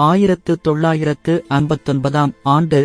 1959ஆம் ஆண்டு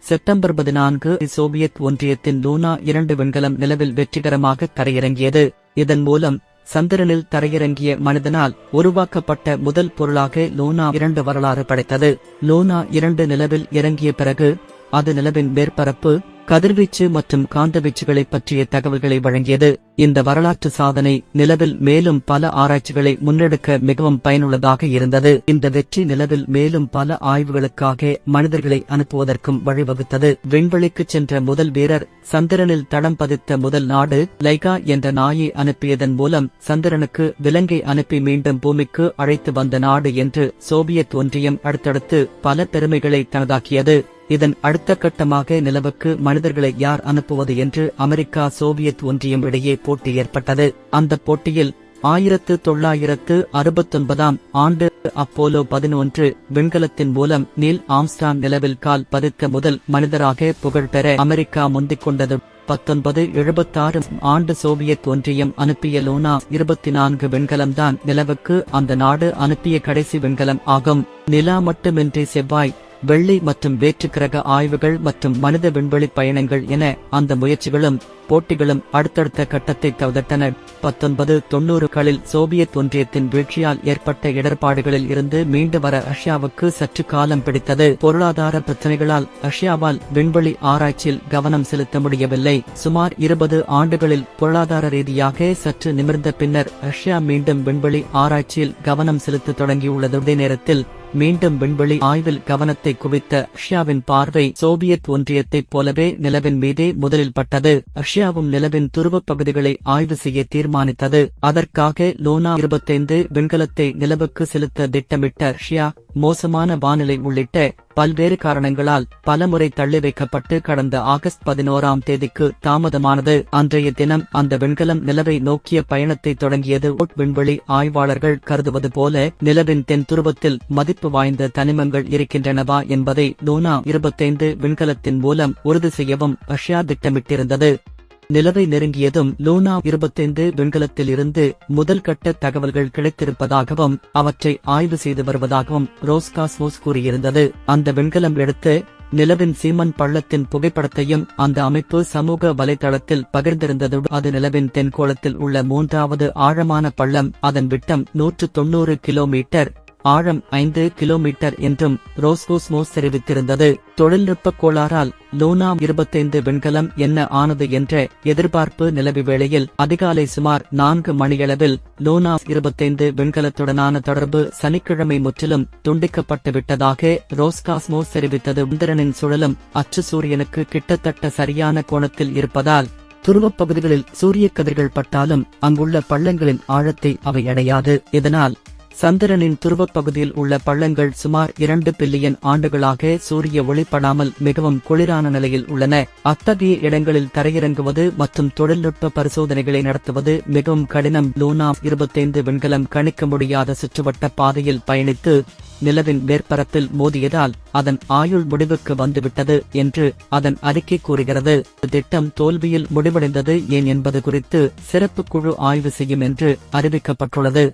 September 14 Soviet ஒன்றியத்தின் லூனா 2 விண்கலம் நிலவில் வெற்றிகரமாக தரையிறங்கியது. இதன் மூலம் சந்திரனில் தரையிறங்கிய மனிதனால் உருவாக்கப்பட்ட முதல் பொருளாக லூனா 2 வரலாறு படைத்தது. லூனா 2 நிலவில் இறங்கிய பிறகு அது நிலவின் மேற்பரப்பு, கதிர்வீச்சு மற்றும் காந்தவீச்சுகளைப் பற்றிய தகவல்களை வழங்கியது. இந்த வரலாற்று சாதனை நிலவில் மேலும் பல ஆராய்ச்சிகளை முன்னெடுக்க மிகவும் பயனுள்ளதாக இருந்தது. இந்த வெற்றி நிலவில் மேலும் பல ஆய்வுகளுக்காக மனிதர்களை அனுப்புவதற்கும் வழிவகுத்தது. விண்வெளிக்கு சென்ற முதல் வீரர், சந்திரனில் தடம் பதித்த முதல் நாடு, லைகா என்ற நாயை அனுப்பியதன் மூலம் சந்திரனுக்கு விலங்கை அனுப்பி மீண்டும் பூமிக்கு அழைத்து வந்த நாடு என்று சோவியத் ஒன்றியம் அடுத்தடுத்து பல பெருமைகளை தனதாக்கியது. இதன் அடுத்த கட்டமாக நிலவுக்கு மனிதர்களை யார் அனுப்புவது என்று அமெரிக்கா சோவியத் ஒன்றியம் இடையே போட்டி ஏற்பட்டது. அந்த போட்டியில் 1969ஆம் ஆண்டு அப்போலோ 11 விண்கலத்தின் மூலம் நீல் ஆம்ஸ்ட்ராங் நிலவில் கால் பதித்த முதல் மனிதராக புகழ்பெற அமெரிக்கா முந்திக் கொண்டது. 1976 ஆண்டு சோவியத் ஒன்றியம் அனுப்பிய லூனா 24 விண்கலம்தான் நிலவுக்கு அந்த நாடு அனுப்பிய கடைசி விண்கலம் ஆகும். நிலா மட்டுமின்றி செவ்வாய், வெள்ளி மற்றும் வேற்றுக்கிரக ஆய்வுகள் மற்றும் மனித விண்வெளி பயணங்கள் என அந்த முயற்சிகளும் போட்டிகளும் அடுத்தடுத்த கட்டத்தை தவிர்த்தன. 1990களில் சோவியத் ஒன்றியத்தின் வீழ்ச்சியால் ஏற்பட்ட இடர்பாடுகளில் இருந்து மீண்டு வர ரஷ்யாவுக்கு சற்று காலம் பிடித்தது. பொருளாதார பிரச்சனைகளால் ரஷ்யாவால் விண்வெளி ஆராய்ச்சியில் கவனம் செலுத்த முடியவில்லை. சுமார் 20 ஆண்டுகளில் பொருளாதார ரீதியாக சற்று நிமிர்ந்த பின்னர் ரஷ்யா மீண்டும் விண்வெளி ஆராய்ச்சியில் கவனம் செலுத்த தொடங்கியுள்ளது. அதே நேரத்தில் மீண்டும் விண்வெளி ஆய்வில் கவனத்தை குவித்த ரஷ்யாவின் பார்வை சோவியத் ஒன்றியத்தைப் போலவே நிலவின் மீதே முதலில் பட்டது. ரஷ்யாவும் நிலவின் துருவப் பகுதிகளை ஆய்வு செய்ய தீர்மானித்தது. அதற்காக லூனா 25 விண்கலத்தை நிலவுக்கு செலுத்த திட்டமிட்ட ரஷ்யா மோசமான வானிலை உள்ளிட்ட பல்வேறு காரணங்களால் பலமுறை தள்ளி வைக்கப்பட்டு கடந்த ஆகஸ்ட் 11ஆம் தேதிக்கு தாமதமானது. அன்றைய தினம் அந்த விண்கலம் நிலவை நோக்கிய பயணத்தை தொடங்கியது. விண்வெளி ஆய்வாளர்கள் கருதுவது போல நிலவின் தென் துருவத்தில் மதிப்பு வாய்ந்த தனிமங்கள் இருக்கின்றனவா என்பதை லூனா 25 விண்கலத்தின் மூலம் உறுதி செய்யவும் ரஷ்யா திட்டமிட்டிருந்தது. நிலவை நெருங்கியதும் லூனா 25 விண்கலத்தில் இருந்து முதல் கட்ட தகவல்கள் கிடைத்திருப்பதாகவும் அவற்றை ஆய்வு செய்து வருவதாகவும் ரோஸ்காஸ்மோஸ் கூறியிருந்தது. அந்த விண்கலம் எடுத்து நிலவின் சீமன் பள்ளத்தின் புகைப்படத்தையும் அந்த அமைப்பு சமூக வலைதளத்தில் பகிர்ந்திருந்தது. அது நிலவின் தென்கோளத்தில் உள்ள 3வது ஆழமான பள்ளம். அதன் விட்டம் 190 கிலோமீட்டர், ஆழம் 5 கிலோமீட்டர் என்றும் ரோஸ்காஸ்மோஸ் தெரிவித்திருந்தது. தொழில்நுட்ப கோளாறால் லூனா 25 விண்கலம் என்ன ஆனது என்ற எதிர்பார்ப்பு நிலவி வேளையில் அதிகாலை சுமார் 4 மணியளவில் லூனா 25 விண்கலத்துடனான தொடர்பு சனிக்கிழமை முற்றிலும் துண்டிக்கப்பட்டு விட்டதாக ரோஸ்காஸ்மோஸ் தெரிவித்தது. சந்திரனின் சுழலும் அச்சு சூரியனுக்கு கிட்டத்தட்ட சரியான கோணத்தில் இருப்பதால் துருவப் பகுதிகளில் சூரிய கதிர்கள் பட்டாலும் அங்குள்ள பள்ளங்களின் ஆழத்தை அவை அடையாது. இதனால் சந்திரனின் துருவப் பகுதியில் உள்ள பள்ளங்கள் சுமார் 2 பில்லியன் ஆண்டுகளாக சூரிய ஒளிப்படாமல் மிகவும் குளிரான நிலையில் உள்ளன. அத்தகைய இடங்களில் தரையிறங்குவது மற்றும் தொழில்நுட்ப பரிசோதனைகளை நடத்துவது மிகவும் கடினம். லூனா 25 விண்கலம் கணிக்க முடியாத சுற்றுவட்ட பாதையில் பயணித்து நிலவின் மேற்பரப்பில் மோதியதால் அதன் ஆயுள் முடிவுக்கு வந்துவிட்டது என்று அதன் அறிக்கை கூறுகிறது. திட்டம் தோல்வியில் முடிவடைந்தது ஏன் என்பது குறித்து சிறப்பு குழு ஆய்வு செய்யும் என்று அறிவிக்கப்பட்டுள்ளது.